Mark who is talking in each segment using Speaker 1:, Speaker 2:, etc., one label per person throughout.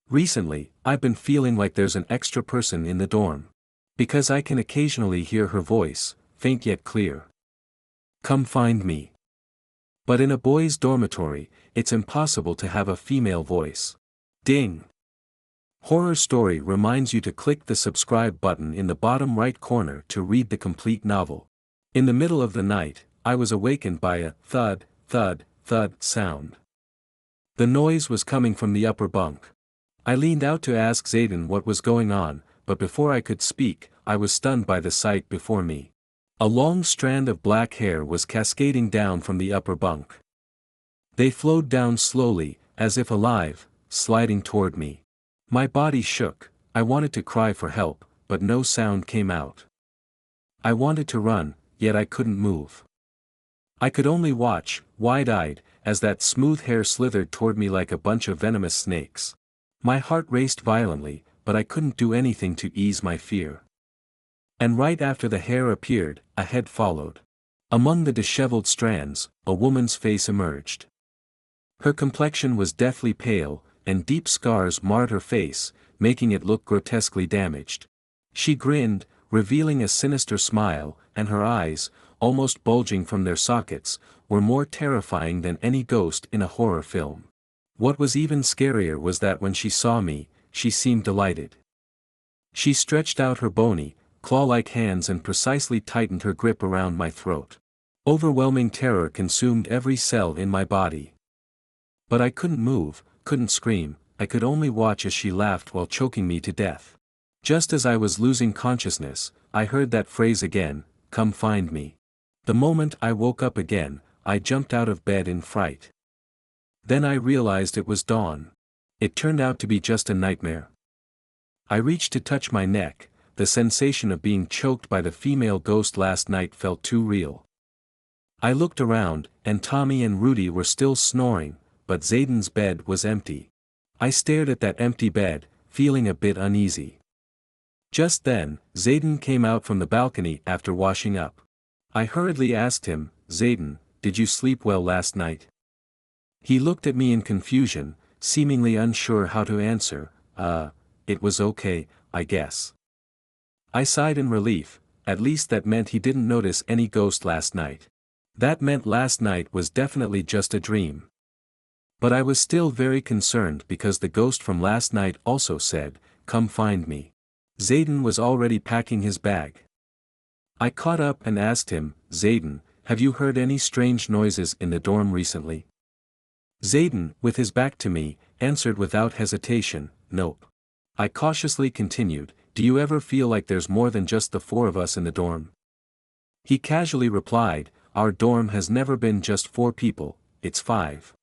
Speaker 1: Recently, I've been feeling like there's an extra person in the dorm. Because I can occasionally hear her voice, faint yet clear. Come find me. But in a boys' dormitory, it's impossible to have a female voice. Ding! Horror Story reminds you to click the subscribe button in the bottom right corner to read the complete novel. In the middle of the night, I was awakened by a thud, thud, thud sound. The noise was coming from the upper bunk. I leaned out to ask Zayden what was going on, but before I could speak, I was stunned by the sight before me. A long strand of black hair was cascading down from the upper bunk. They flowed down slowly, as if alive, sliding toward me. My body shook. I wanted to cry for help, but no sound came out. I wanted to run, yet I couldn't move. I could only watch, wide-eyed, as that smooth hair slithered toward me like a bunch of venomous snakes. My heart raced violently, but I couldn't do anything to ease my fear. And right after the hair appeared, a head followed. Among the disheveled strands, a woman's face emerged. Her complexion was deathly pale, and deep scars marred her face, making it look grotesquely damaged. She grinned, revealing a sinister smile, and her eyes, almost bulging from their sockets, were more terrifying than any ghost in a horror film. What was even scarier was that when she saw me, she seemed delighted. She stretched out her bony, claw-like hands and precisely tightened her grip around my throat. Overwhelming terror consumed every cell in my body. But I couldn't move, couldn't scream, I could only watch as she laughed while choking me to death. Just as I was losing consciousness, I heard that phrase again, "Come find me." The moment I woke up again, I jumped out of bed in fright. Then I realized it was dawn. It turned out to be just a nightmare. I reached to touch my neck. The sensation of being choked by the female ghost last night felt too real. I looked around, and Tommy and Rudy were still snoring, but Zayden's bed was empty. I stared at that empty bed, feeling a bit uneasy. Just then, Zayden came out from the balcony after washing up. I hurriedly asked him, "Zayden, did you sleep well last night?" He looked at me in confusion, seemingly unsure how to answer. It was okay, I guess." I sighed in relief. At least that meant he didn't notice any ghost last night. That meant last night was definitely just a dream. But I was still very concerned because the ghost from last night also said, "Come find me." Zayden was already packing his bag. I caught up and asked him, "Zayden, have you heard any strange noises in the dorm recently?" Zayden, with his back to me, answered without hesitation, "Nope." I cautiously continued, "Do you ever feel like there's more than just the four of us in the dorm?" He casually replied, "Our dorm has never been just 4 people, it's 5.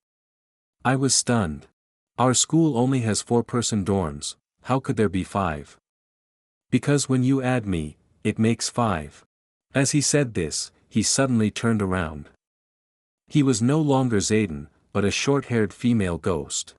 Speaker 1: I was stunned. Our school only has 4-person dorms, how could there be 5? Because when you add me, it makes 5. As he said this, he suddenly turned around. He was no longer Zayden, but a short-haired female ghost.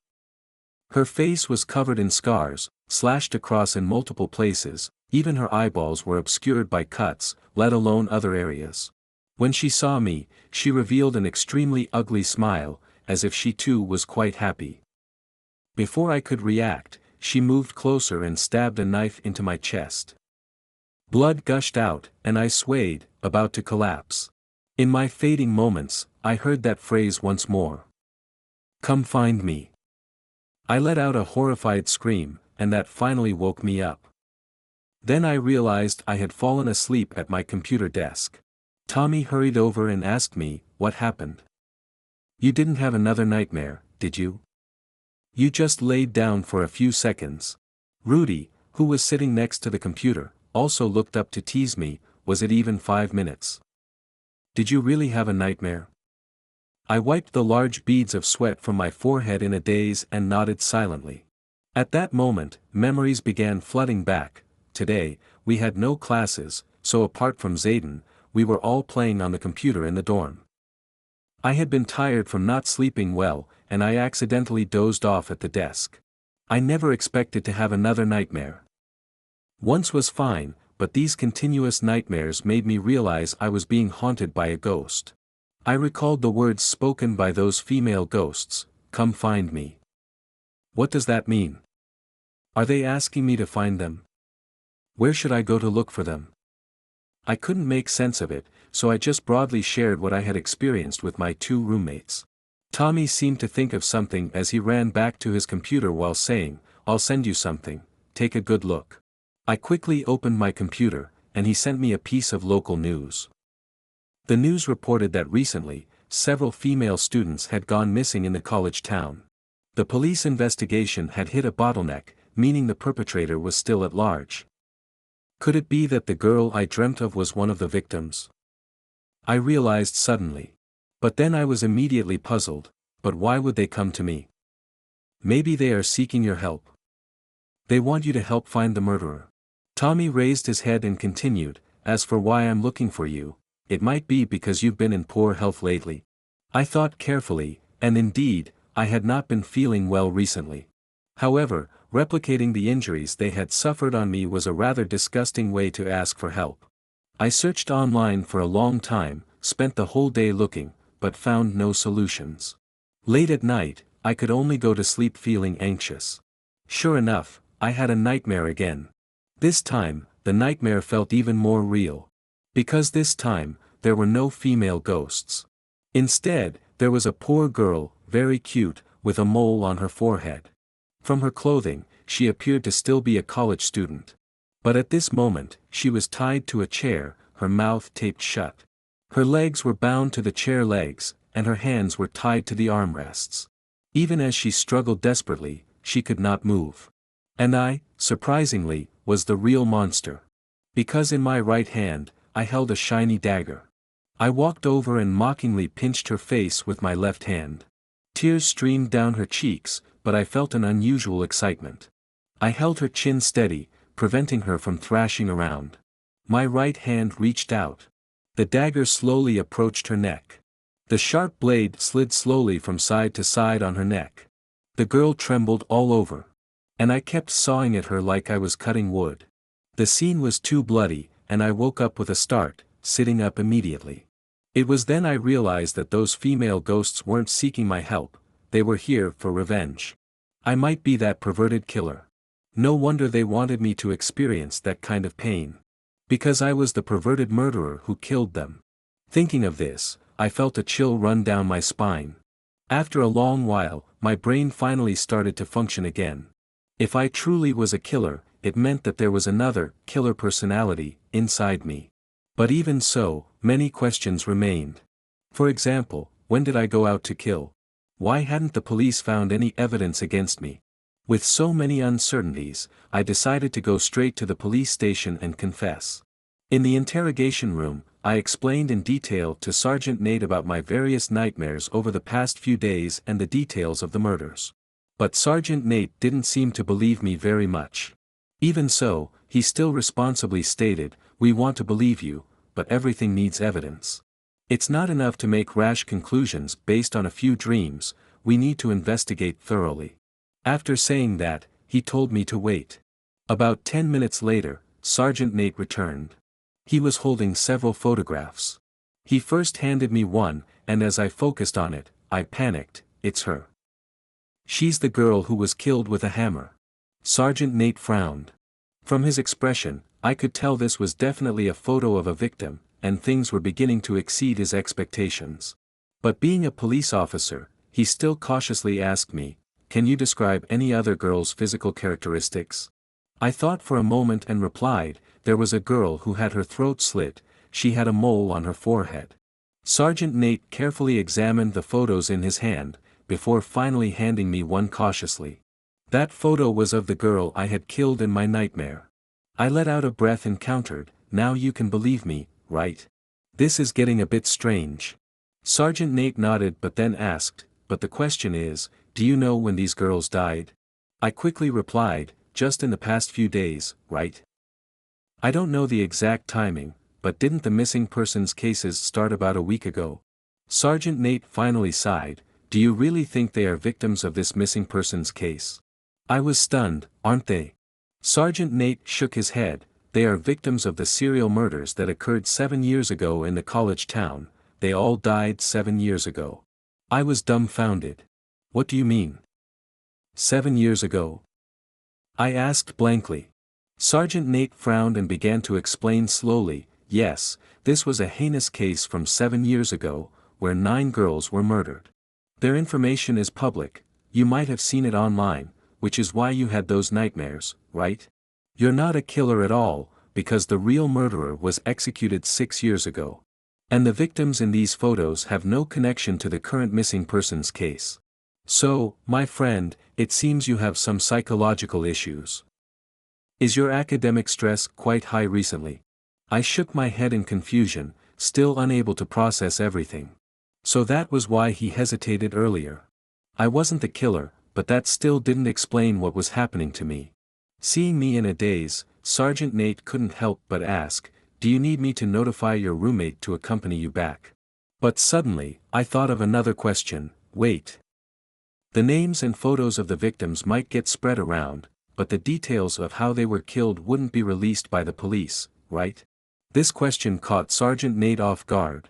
Speaker 1: Her face was covered in scars, slashed across in multiple places, even her eyeballs were obscured by cuts, let alone other areas. When she saw me, she revealed an extremely ugly smile, as if she too was quite happy. Before I could react, she moved closer and stabbed a knife into my chest. Blood gushed out, and I swayed, about to collapse. In my fading moments, I heard that phrase once more. "Come find me." I let out a horrified scream, and that finally woke me up. Then I realized I had fallen asleep at my computer desk. Tommy hurried over and asked me, "What happened? You didn't have another nightmare, did you? You just laid down for a few seconds." Rudy, who was sitting next to the computer, also looked up to tease me, "Was it even 5 minutes? Did you really have a nightmare?" I wiped the large beads of sweat from my forehead in a daze and nodded silently. At that moment, memories began flooding back. Today, we had no classes, so apart from Zayden, we were all playing on the computer in the dorm. I had been tired from not sleeping well, and I accidentally dozed off at the desk. I never expected to have another nightmare. Once was fine, but these continuous nightmares made me realize I was being haunted by a ghost. I recalled the words spoken by those female ghosts, "Come find me." What does that mean? Are they asking me to find them? Where should I go to look for them? I couldn't make sense of it, so I just broadly shared what I had experienced with my two roommates. Tommy seemed to think of something as he ran back to his computer while saying, "I'll send you something, take a good look." I quickly opened my computer, and he sent me a piece of local news. The news reported that recently, several female students had gone missing in the college town. The police investigation had hit a bottleneck, meaning the perpetrator was still at large. Could it be that the girl I dreamt of was one of the victims? I realized suddenly. But then I was immediately puzzled. But why would they come to me? Maybe they are seeking your help. They want you to help find the murderer. Tommy raised his head and continued, "As for why I'm looking for you, it might be because you've been in poor health lately." I thought carefully, and indeed, I had not been feeling well recently. However, replicating the injuries they had suffered on me was a rather disgusting way to ask for help. I searched online for a long time, spent the whole day looking, but found no solutions. Late at night, I could only go to sleep feeling anxious. Sure enough, I had a nightmare again. This time, the nightmare felt even more real. Because this time, there were no female ghosts. Instead, there was a poor girl, very cute, with a mole on her forehead. From her clothing, she appeared to still be a college student. But at this moment, she was tied to a chair, her mouth taped shut. Her legs were bound to the chair legs, and her hands were tied to the armrests. Even as she struggled desperately, she could not move. And I, surprisingly, was the real monster. Because in my right hand, I held a shiny dagger. I walked over and mockingly pinched her face with my left hand. Tears streamed down her cheeks, but I felt an unusual excitement. I held her chin steady, preventing her from thrashing around. My right hand reached out. The dagger slowly approached her neck. The sharp blade slid slowly from side to side on her neck. The girl trembled all over. And I kept sawing at her like I was cutting wood. The scene was too bloody, and I woke up with a start, sitting up immediately. It was then I realized that those female ghosts weren't seeking my help, they were here for revenge. I might be that perverted killer. No wonder they wanted me to experience that kind of pain. Because I was the perverted murderer who killed them. Thinking of this, I felt a chill run down my spine. After a long while, my brain finally started to function again. If I truly was a killer, it meant that there was another, killer personality, inside me. But even so, many questions remained. For example, when did I go out to kill? Why hadn't the police found any evidence against me? With so many uncertainties, I decided to go straight to the police station and confess. In the interrogation room, I explained in detail to Sergeant Nate about my various nightmares over the past few days and the details of the murders. But Sergeant Nate didn't seem to believe me very much. Even so, he still responsibly stated, "We want to believe you, but everything needs evidence. It's not enough to make rash conclusions based on a few dreams, we need to investigate thoroughly." After saying that, he told me to wait. About 10 minutes later, Sergeant Nate returned. He was holding several photographs. He first handed me one, and as I focused on it, I panicked. "It's her. She's the girl who was killed with a hammer." Sergeant Nate frowned. From his expression, I could tell this was definitely a photo of a victim, and things were beginning to exceed his expectations. But being a police officer, he still cautiously asked me, "Can you describe any other girl's physical characteristics?" I thought for a moment and replied, "There was a girl who had her throat slit, she had a mole on her forehead." Sergeant Nate carefully examined the photos in his hand, before finally handing me one cautiously. That photo was of the girl I had killed in my nightmare. I let out a breath and countered, "Now you can believe me, right? This is getting a bit strange." Sergeant Nate nodded but then asked, "But the question is, do you know when these girls died?" I quickly replied, "Just in the past few days, right? I don't know the exact timing, but didn't the missing persons cases start about a week ago?" Sergeant Nate finally sighed, "Do you really think they are victims of this missing persons case?" I was stunned. "Aren't they?" Sergeant Nate shook his head, "They are victims of the serial murders that occurred 7 years ago in the college town, they all died 7 years ago." I was dumbfounded. "What do you mean? 7 years ago?" I asked blankly. Sergeant Nate frowned and began to explain slowly, yes, this was a heinous case from 7 years ago, where 9 girls were murdered. Their information is public, you might have seen it online, which is why you had those nightmares, right? You're not a killer at all, because the real murderer was executed 6 years ago. And the victims in these photos have no connection to the current missing persons case. So, my friend, it seems you have some psychological issues. Is your academic stress quite high recently? I shook my head in confusion, still unable to process everything. So that was why he hesitated earlier. I wasn't the killer, but that still didn't explain what was happening to me. Seeing me in a daze, Sergeant Nate couldn't help but ask, do you need me to notify your roommate to accompany you back? But suddenly, I thought of another question, wait. The names and photos of the victims might get spread around, but the details of how they were killed wouldn't be released by the police, right? This question caught Sergeant Nate off guard.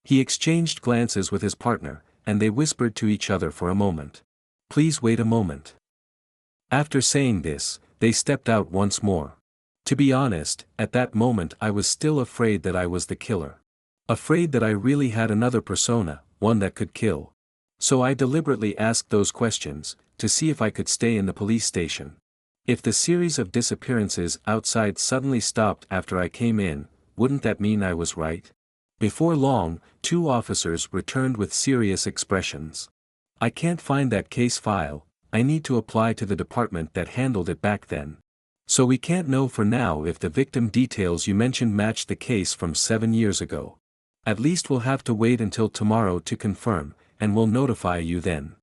Speaker 1: He exchanged glances with his partner, and they whispered to each other for a moment. Please wait a moment. After saying this, they stepped out once more. To be honest, at that moment I was still afraid that I was the killer. Afraid that I really had another persona, one that could kill. So I deliberately asked those questions, to see if I could stay in the police station. If the series of disappearances outside suddenly stopped after I came in, wouldn't that mean I was right? Before long, 2 officers returned with serious expressions. I can't find that case file, I need to apply to the department that handled it back then. So we can't know for now if the victim details you mentioned match the case from 7 years ago. At least we'll have to wait until tomorrow to confirm, and we'll notify you then.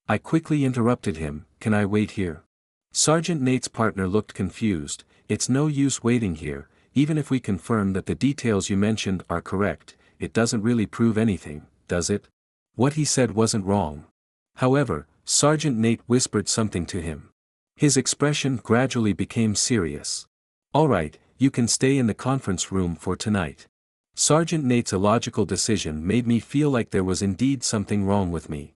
Speaker 1: I quickly interrupted him, can I wait here? Sergeant Nate's partner looked confused, it's no use waiting here, even if we confirm that the details you mentioned are correct, it doesn't really prove anything, does it? What he said wasn't wrong. However, Sergeant Nate whispered something to him. His expression gradually became serious. All right, you can stay in the conference room for tonight. Sergeant Nate's illogical decision made me feel like there was indeed something wrong with me.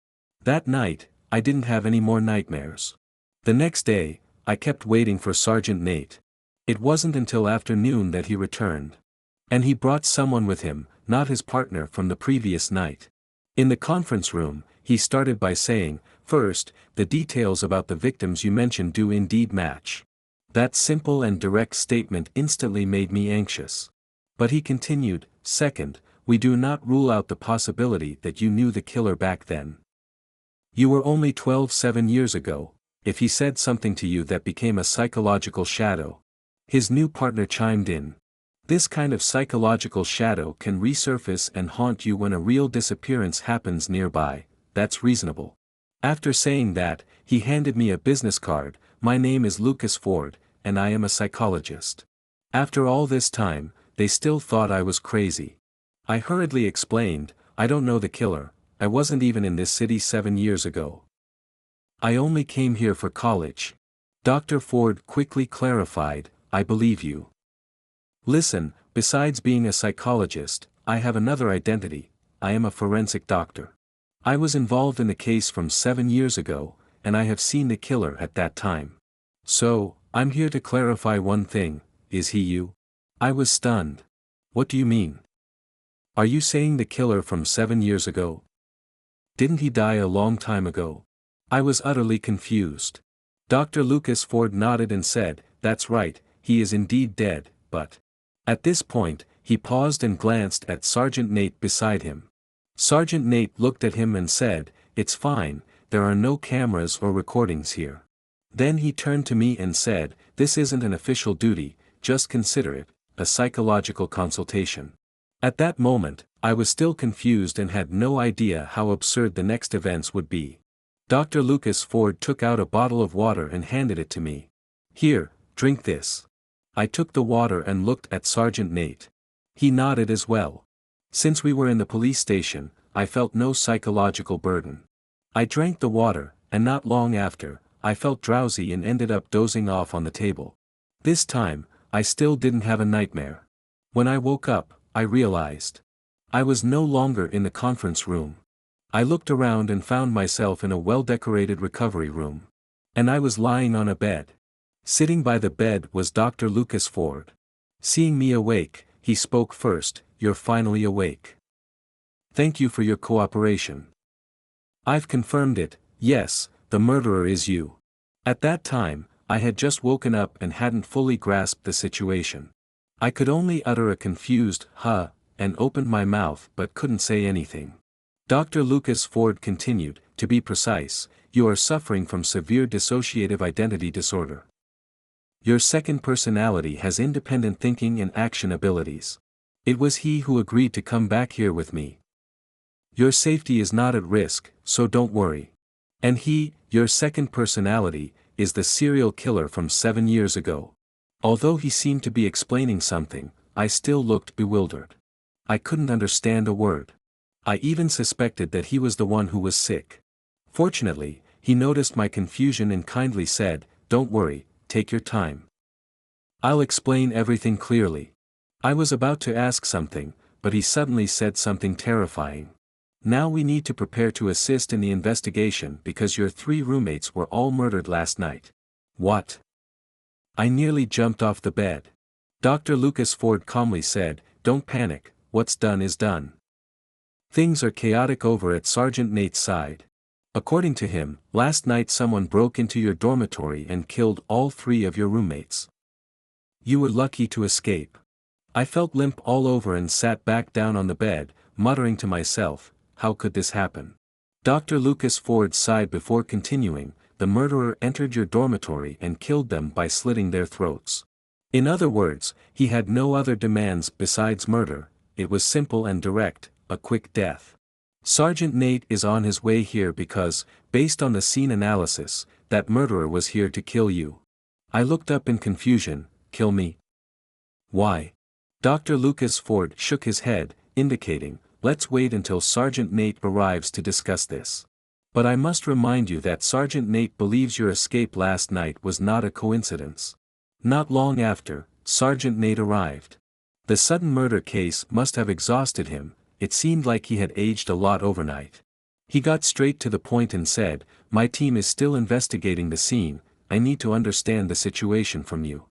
Speaker 1: That night, I didn't have any more nightmares. The next day, I kept waiting for Sergeant Nate. It wasn't until afternoon that he returned. And he brought someone with him, not his partner from the previous night. In the conference room, he started by saying, first, the details about the victims you mentioned do indeed match. That simple and direct statement instantly made me anxious. But he continued, second, we do not rule out the possibility that you knew the killer back then. You were only 12 7 years ago, if he said something to you that became a psychological shadow. His new partner chimed in. This kind of psychological shadow can resurface and haunt you when a real disappearance happens nearby, that's reasonable. After saying that, he handed me a business card, my name is Lucas Ford, and I am a psychologist. After all this time, they still thought I was crazy. I hurriedly explained, I don't know the killer, I wasn't even in this city 7 years ago. I only came here for college. Dr. Ford quickly clarified, I believe you. Listen, besides being a psychologist, I have another identity, I am a forensic doctor. I was involved in the case from 7 years ago, and I have seen the killer at that time. So, I'm here to clarify one thing, is he you? I was stunned. What do you mean? Are you saying the killer from 7 years ago? Didn't he die a long time ago? I was utterly confused. Dr. Lucas Ford nodded and said, that's right, he is indeed dead, but... At this point, he paused and glanced at Sergeant Nate beside him. Sergeant Nate looked at him and said, it's fine, there are no cameras or recordings here. Then he turned to me and said, this isn't an official duty, just consider it, a psychological consultation. At that moment, I was still confused and had no idea how absurd the next events would be. Dr. Lucas Ford took out a bottle of water and handed it to me. Here, drink this. I took the water and looked at Sergeant Nate. He nodded as well. Since we were in the police station, I felt no psychological burden. I drank the water, and not long after, I felt drowsy and ended up dozing off on the table. This time, I still didn't have a nightmare. When I woke up, I realized I was no longer in the conference room. I looked around and found myself in a well-decorated recovery room. And I was lying on a bed. Sitting by the bed was Dr. Lucas Ford. Seeing me awake, he spoke first. "You're finally awake. Thank you for your cooperation. I've confirmed it. Yes, the murderer is you." At that time, I had just woken up and hadn't fully grasped the situation. I could only utter a confused, "huh," and opened my mouth but couldn't say anything. Dr. Lucas Ford continued, "To be precise, you are suffering from severe dissociative identity disorder. Your second personality has independent thinking and action abilities. It was he who agreed to come back here with me. Your safety is not at risk, so don't worry. And he, your second personality, is the serial killer from 7 years ago." Although he seemed to be explaining something, I still looked bewildered. I couldn't understand a word. I even suspected that he was the one who was sick. Fortunately, he noticed my confusion and kindly said, "Don't worry, take your time. I'll explain everything clearly." I was about to ask something, but he suddenly said something terrifying. "Now we need to prepare to assist in the investigation because your 3 roommates were all murdered last night." What? I nearly jumped off the bed. Dr. Lucas Ford calmly said, "Don't panic, what's done is done." Things are chaotic over at Sergeant Nate's side. According to him, last night someone broke into your dormitory and killed all 3 of your roommates. You were lucky to escape. I felt limp all over and sat back down on the bed, muttering to myself, how could this happen? Dr. Lucas Ford sighed before continuing, "The murderer entered your dormitory and killed them by slitting their throats. In other words, he had no other demands besides murder. It was simple and direct, a quick death. Sergeant Nate is on his way here because, based on the scene analysis, that murderer was here to kill you." I looked up in confusion. "Kill me? Why?" Dr. Lucas Ford shook his head, indicating, "Let's wait until Sergeant Nate arrives to discuss this. But I must remind you that Sergeant Nate believes your escape last night was not a coincidence." Not long after, Sergeant Nate arrived. The sudden murder case must have exhausted him. It seemed like he had aged a lot overnight. He got straight to the point and said, "My team is still investigating the scene. I need to understand the situation from you.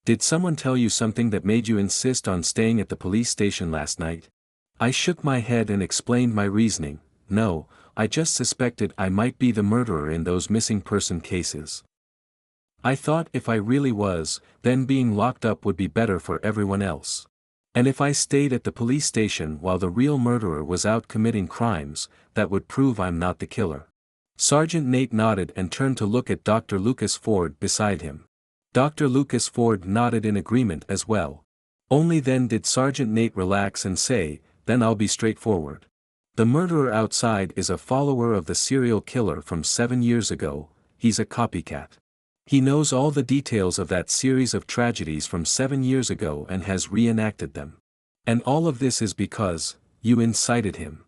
Speaker 1: Did someone tell you something that made you insist on staying at the police station last night?" I shook my head and explained my reasoning. "No, I just suspected I might be the murderer in those missing person cases. I thought if I really was, then being locked up would be better for everyone else. And if I stayed at the police station while the real murderer was out committing crimes, that would prove I'm not the killer." Sergeant Nate nodded and turned to look at Dr. Lucas Ford beside him. Dr. Lucas Ford nodded in agreement as well. Only then did Sergeant Nate relax and say, "Then I'll be straightforward. The murderer outside is a follower of the serial killer from 7 years ago. He's a copycat. He knows all the details of that series of tragedies from 7 years ago and has reenacted them. And all of this is because, you incited him."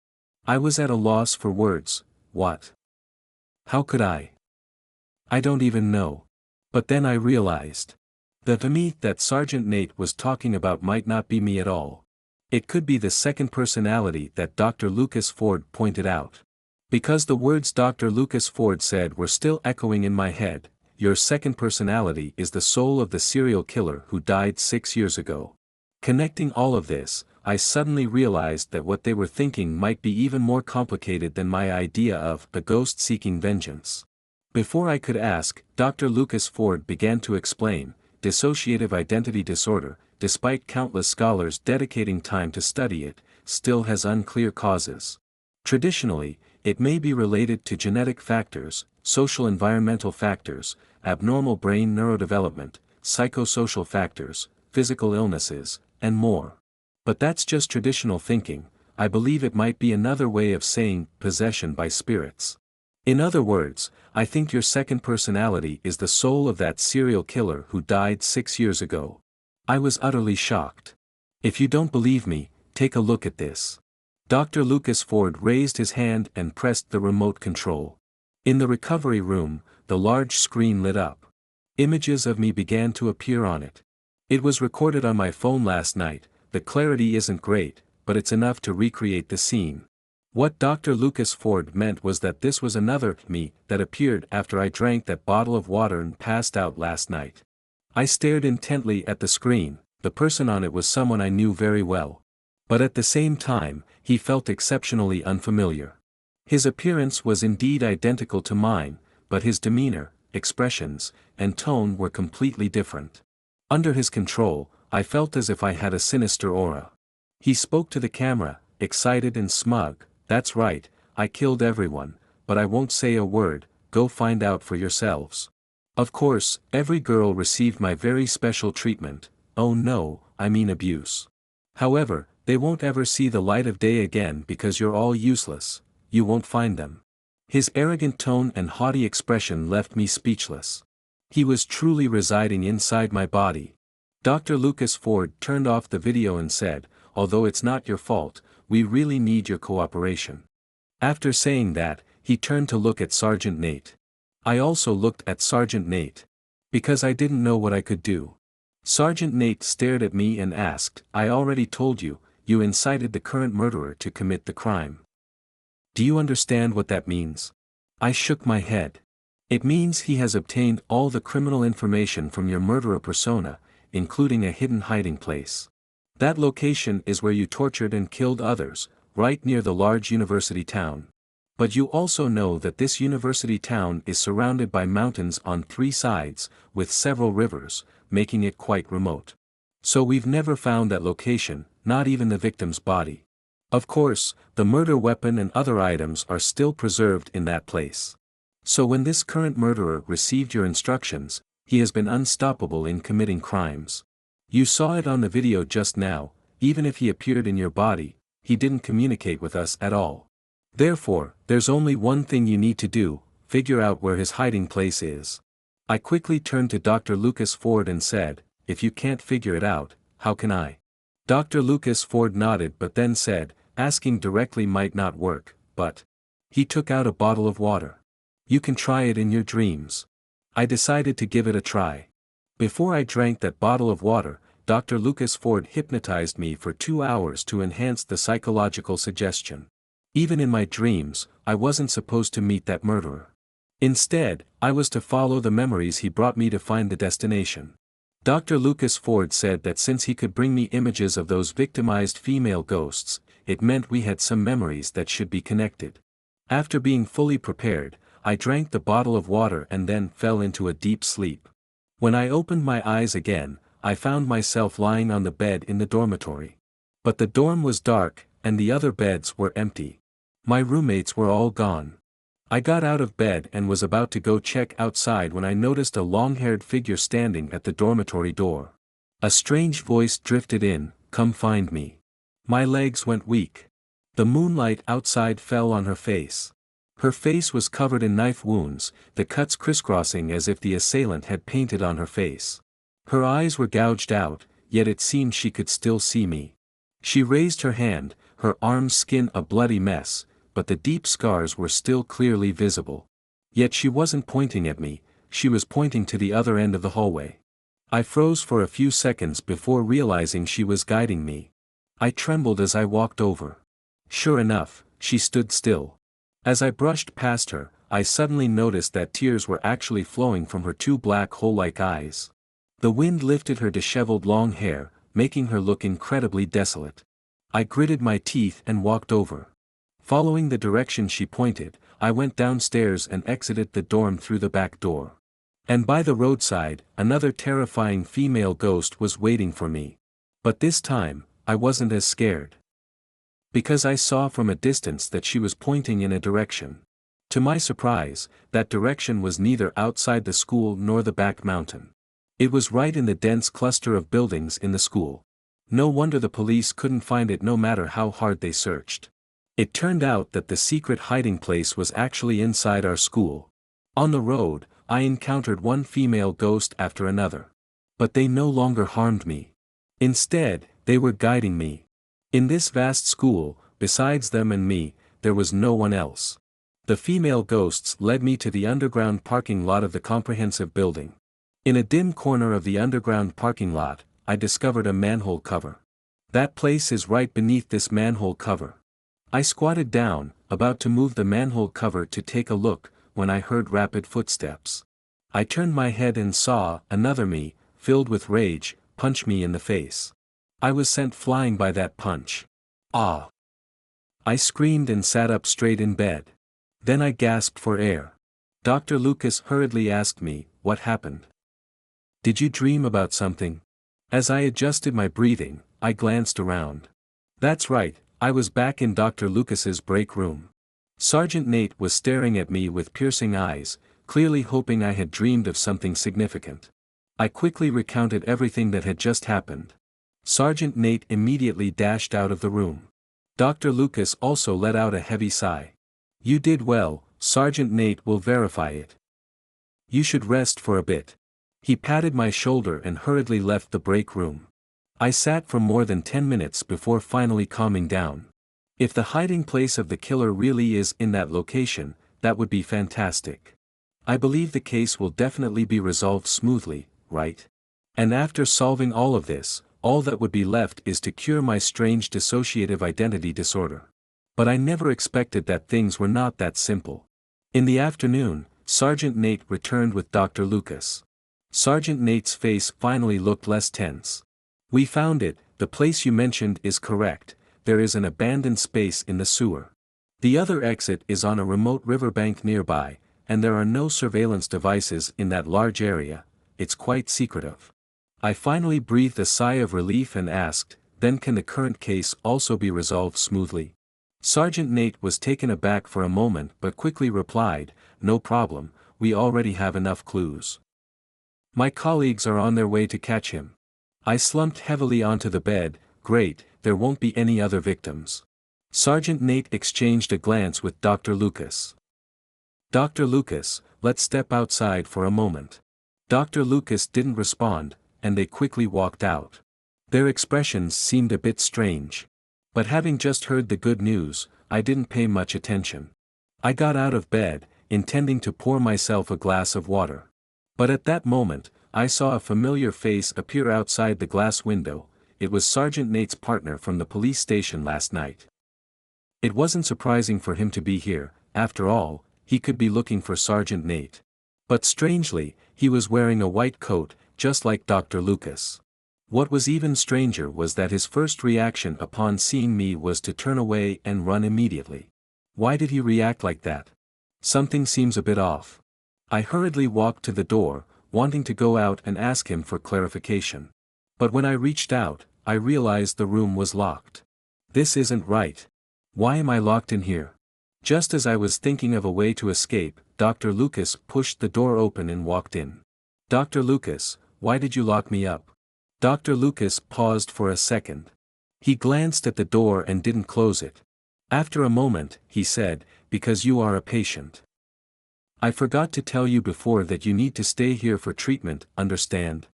Speaker 1: I was at a loss for words. What? How could I? I don't even know. But then I realized. The me that Sergeant Nate was talking about might not be me at all. It could be the second personality that Dr. Lucas Ford pointed out. Because the words Dr. Lucas Ford said were still echoing in my head. Your second personality is the soul of the serial killer who died 6 years ago. Connecting all of this, I suddenly realized that what they were thinking might be even more complicated than my idea of a ghost seeking vengeance. Before I could ask, Dr. Lucas Ford began to explain, dissociative identity disorder, despite countless scholars dedicating time to study it, still has unclear causes. Traditionally, it may be related to genetic factors, social environmental factors, abnormal brain neurodevelopment, psychosocial factors, physical illnesses, and more. But that's just traditional thinking. I believe it might be another way of saying possession by spirits. In other words, I think your second personality is the soul of that serial killer who died 6 years ago. I was utterly shocked. If you don't believe me, take a look at this. Dr. Lucas Ford raised his hand and pressed the remote control. In the recovery room, the large screen lit up. Images of me began to appear on it. It was recorded on my phone last night. The clarity isn't great, but it's enough to recreate the scene. What Dr. Lucas Ford meant was that this was another me that appeared after I drank that bottle of water and passed out last night. I stared intently at the screen. The person on it was someone I knew very well. But at the same time, he felt exceptionally unfamiliar. His appearance was indeed identical to mine, but his demeanor, expressions, and tone were completely different. Under his control, I felt as if I had a sinister aura. He spoke to the camera, excited and smug. "That's right, I killed everyone, but I won't say a word, go find out for yourselves." Of course, every girl received my very special treatment. Oh no, I mean abuse. However, they won't ever see the light of day again because you're all useless, you won't find them. His arrogant tone and haughty expression left me speechless. He was truly residing inside my body. Dr. Lucas Ford turned off the video and said, "Although it's not your fault, we really need your cooperation." After saying that, he turned to look at Sergeant Nate. I also looked at Sergeant Nate. Because I didn't know what I could do. Sergeant Nate stared at me and asked, "I already told you, you incited the current murderer to commit the crime. Do you understand what that means?" I shook my head. "It means he has obtained all the criminal information from your murderer persona, including a hidden hiding place. That location is where you tortured and killed others, right near the large university town. But you also know that this university town is surrounded by mountains on 3 sides, with several rivers, making it quite remote. So we've never found that location, not even the victim's body. Of course, the murder weapon and other items are still preserved in that place. So when this current murderer received your instructions, he has been unstoppable in committing crimes. You saw it on the video just now, even if he appeared in your body, he didn't communicate with us at all. Therefore, there's only one thing you need to do, figure out where his hiding place is." I quickly turned to Dr. Lucas Ford and said, "If you can't figure it out, how can I?" Dr. Lucas Ford nodded but then said, "Asking directly might not work, but..." He took out a bottle of water. "You can try it in your dreams." I decided to give it a try. Before I drank that bottle of water, Dr. Lucas Ford hypnotized me for 2 hours to enhance the psychological suggestion. Even in my dreams, I wasn't supposed to meet that murderer. Instead, I was to follow the memories he brought me to find the destination. Dr. Lucas Ford said that since he could bring me images of those victimized female ghosts, it meant we had some memories that should be connected. After being fully prepared, I drank the bottle of water and then fell into a deep sleep. When I opened my eyes again, I found myself lying on the bed in the dormitory. But the dorm was dark, and the other beds were empty. My roommates were all gone. I got out of bed and was about to go check outside when I noticed a long-haired figure standing at the dormitory door. A strange voice drifted in, "Come find me." My legs went weak. The moonlight outside fell on her face. Her face was covered in knife wounds, the cuts crisscrossing as if the assailant had painted on her face. Her eyes were gouged out, yet it seemed she could still see me. She raised her hand, her arm's skin a bloody mess, but the deep scars were still clearly visible. Yet she wasn't pointing at me, she was pointing to the other end of the hallway. I froze for a few seconds before realizing she was guiding me. I trembled as I walked over. Sure enough, she stood still. As I brushed past her, I suddenly noticed that tears were actually flowing from her 2 black hole-like eyes. The wind lifted her disheveled long hair, making her look incredibly desolate. I gritted my teeth and walked over. Following the direction she pointed, I went downstairs and exited the dorm through the back door. And by the roadside, another terrifying female ghost was waiting for me. But this time, I wasn't as scared. Because I saw from a distance that she was pointing in a direction. To my surprise, that direction was neither outside the school nor the back mountain. It was right in the dense cluster of buildings in the school. No wonder the police couldn't find it no matter how hard they searched. It turned out that the secret hiding place was actually inside our school. On the road, I encountered one female ghost after another. But they no longer harmed me. Instead, they were guiding me. In this vast school, besides them and me, there was no one else. The female ghosts led me to the underground parking lot of the comprehensive building. In a dim corner of the underground parking lot, I discovered a manhole cover. That place is right beneath this manhole cover. I squatted down, about to move the manhole cover to take a look, when I heard rapid footsteps. I turned my head and saw another me, filled with rage, punch me in the face. I was sent flying by that punch. Ah! I screamed and sat up straight in bed. Then I gasped for air. Dr. Lucas hurriedly asked me, "What happened? Did you dream about something?" As I adjusted my breathing, I glanced around. That's right, I was back in Dr. Lucas's break room. Sergeant Nate was staring at me with piercing eyes, clearly hoping I had dreamed of something significant. I quickly recounted everything that had just happened. Sergeant Nate immediately dashed out of the room. Dr. Lucas also let out a heavy sigh. "You did well, Sergeant Nate will verify it. You should rest for a bit." He patted my shoulder and hurriedly left the break room. I sat for more than 10 minutes before finally calming down. If the hiding place of the killer really is in that location, that would be fantastic. I believe the case will definitely be resolved smoothly, right? And after solving all of this, all that would be left is to cure my strange dissociative identity disorder. But I never expected that things were not that simple. In the afternoon, Sergeant Nate returned with Dr. Lucas. Sergeant Nate's face finally looked less tense. "We found it, the place you mentioned is correct, there is an abandoned space in the sewer. The other exit is on a remote riverbank nearby, and there are no surveillance devices in that large area, it's quite secretive." I finally breathed a sigh of relief and asked, "Then can the current case also be resolved smoothly?" Sergeant Nate was taken aback for a moment but quickly replied, "No problem, we already have enough clues. My colleagues are on their way to catch him." I slumped heavily onto the bed. "Great, there won't be any other victims." Sergeant Nate exchanged a glance with Dr. Lucas. "Dr. Lucas, let's step outside for a moment." Dr. Lucas didn't respond, and they quickly walked out. Their expressions seemed a bit strange. But having just heard the good news, I didn't pay much attention. I got out of bed, intending to pour myself a glass of water. But at that moment, I saw a familiar face appear outside the glass window. It was Sergeant Nate's partner from the police station last night. It wasn't surprising for him to be here, after all, he could be looking for Sergeant Nate. But strangely, he was wearing a white coat, just like Dr. Lucas. What was even stranger was that his first reaction upon seeing me was to turn away and run immediately. Why did he react like that? Something seems a bit off. I hurriedly walked to the door, wanting to go out and ask him for clarification. But when I reached out, I realized the room was locked. This isn't right. Why am I locked in here? Just as I was thinking of a way to escape, Dr. Lucas pushed the door open and walked in. "Dr. Lucas, why did you lock me up?" Dr. Lucas paused for a second. He glanced at the door and didn't close it. After a moment, he said, "Because you are a patient. I forgot to tell you before that you need to stay here for treatment, understand?"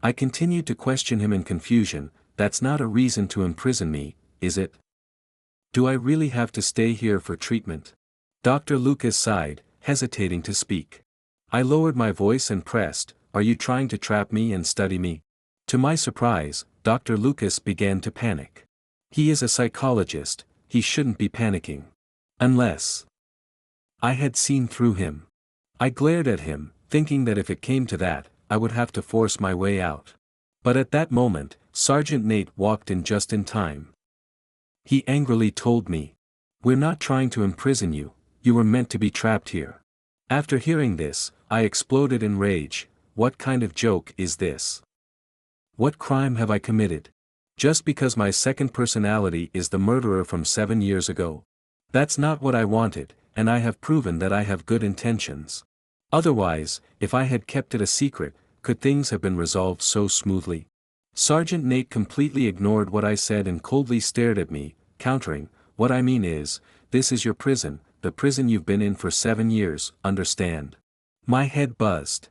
Speaker 1: I continued to question him in confusion. "That's not a reason to imprison me, is it? Do I really have to stay here for treatment?" Dr. Lucas sighed, hesitating to speak. I lowered my voice and pressed, "Are you trying to trap me and study me?" To my surprise, Dr. Lucas began to panic. He is a psychologist, he shouldn't be panicking. Unless I had seen through him. I glared at him, thinking that if it came to that, I would have to force my way out. But at that moment, Sergeant Nate walked in just in time. He angrily told me, "We're not trying to imprison you, you were meant to be trapped here." After hearing this, I exploded in rage. What kind of joke is this? What crime have I committed? Just because my second personality is the murderer from 7 years ago? That's not what I wanted, and I have proven that I have good intentions. Otherwise, if I had kept it a secret, could things have been resolved so smoothly? Sergeant Nate completely ignored what I said and coldly stared at me, countering, "What I mean is, this is your prison, the prison you've been in for 7 years, understand?" My head buzzed.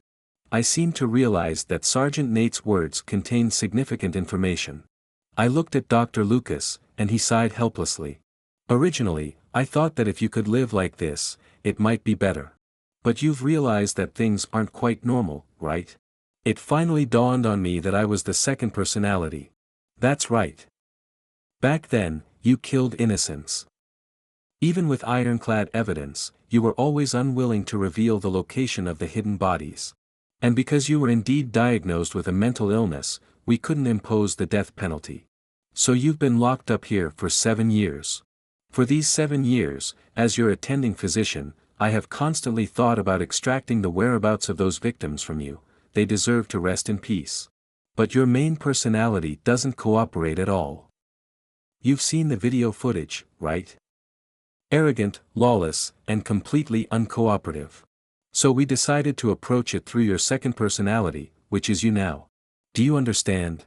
Speaker 1: I seemed to realize that Sergeant Nate's words contained significant information. I looked at Dr. Lucas, and he sighed helplessly. "Originally, I thought that if you could live like this, it might be better. But you've realized that things aren't quite normal, right?" It finally dawned on me that I was the second personality. That's right. Back then, you killed innocents. Even with ironclad evidence, you were always unwilling to reveal the location of the hidden bodies. And because you were indeed diagnosed with a mental illness, we couldn't impose the death penalty. So you've been locked up here for 7 years. For these 7 years, as your attending physician, I have constantly thought about extracting the whereabouts of those victims from you. They deserve to rest in peace. But your main personality doesn't cooperate at all. You've seen the video footage, right? Arrogant, lawless, and completely uncooperative. So we decided to approach it through your second personality, which is you now. Do you understand?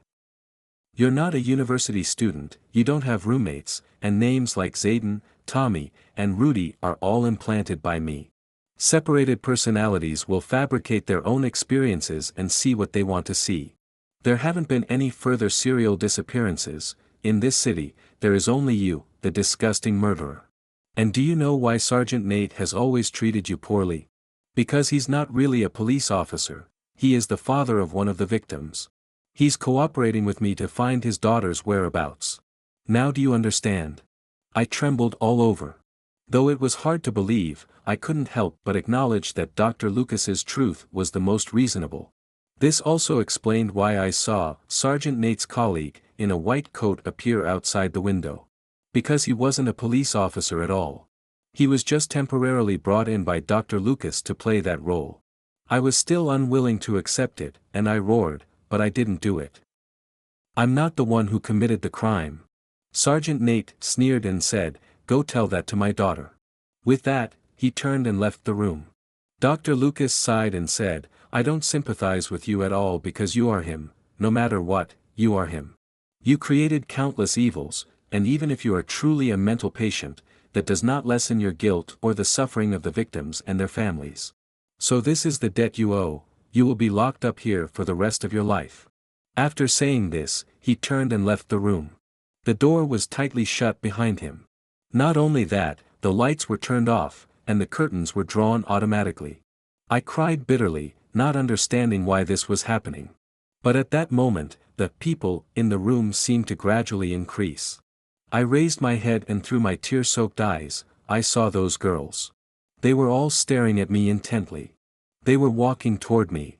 Speaker 1: You're not a university student, you don't have roommates, and names like Zayden, Tommy, and Rudy are all implanted by me. Separated personalities will fabricate their own experiences and see what they want to see. There haven't been any further serial disappearances. In this city, there is only you, the disgusting murderer. And do you know why Sergeant Nate has always treated you poorly? Because he's not really a police officer, he is the father of one of the victims. He's cooperating with me to find his daughter's whereabouts. Now do you understand? I trembled all over. Though it was hard to believe, I couldn't help but acknowledge that Dr. Lucas's truth was the most reasonable. This also explained why I saw Sergeant Nate's colleague, in a white coat, appear outside the window. Because he wasn't a police officer at all. He was just temporarily brought in by Dr. Lucas to play that role. I was still unwilling to accept it, and I roared, but I didn't do it. I'm not the one who committed the crime. Sergeant Nate sneered and said, "Go tell that to my daughter." With that, he turned and left the room. Dr. Lucas sighed and said, "I don't sympathize with you at all because you are him, no matter what, you are him. You created countless evils, and even if you are truly a mental patient, that does not lessen your guilt or the suffering of the victims and their families. So this is the debt you owe, you will be locked up here for the rest of your life." After saying this, he turned and left the room. The door was tightly shut behind him. Not only that, the lights were turned off, and the curtains were drawn automatically. I cried bitterly, not understanding why this was happening. But at that moment, the people in the room seemed to gradually increase. I raised my head and through my tear-soaked eyes, I saw those girls. They were all staring at me intently. They were walking toward me.